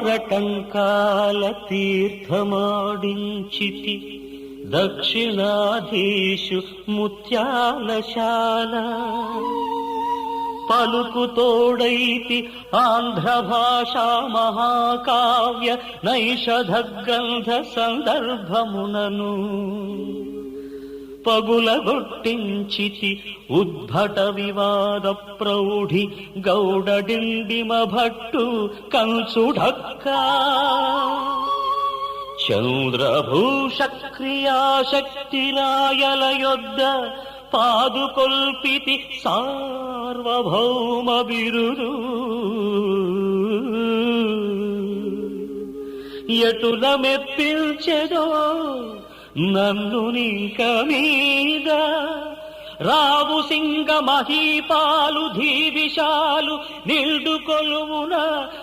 దీనారటంకాల తీర్థమాడించితి దక్షిణాధీషు ముత్యాలశాల పలుకుతోడైతి ఆంధ్ర భాషా మహాకావ్య నైషధగంధ సందర్భమునను పగులగొట్టించితి ఉద్భట వివాద ప్రౌఢి గౌడడిండిమ భట్టు కంసుఢక్కా చంద్రభూష క్రియాశక్తిరాయల యొద్ద పాదుకొల్పితి సార్వభౌమ బిరుదు ఎటుల మెప్పించెదో నన్ను నింక మీద రావు సింగ మహీపాలు ధీవిశాలు నిల్డు కొలువున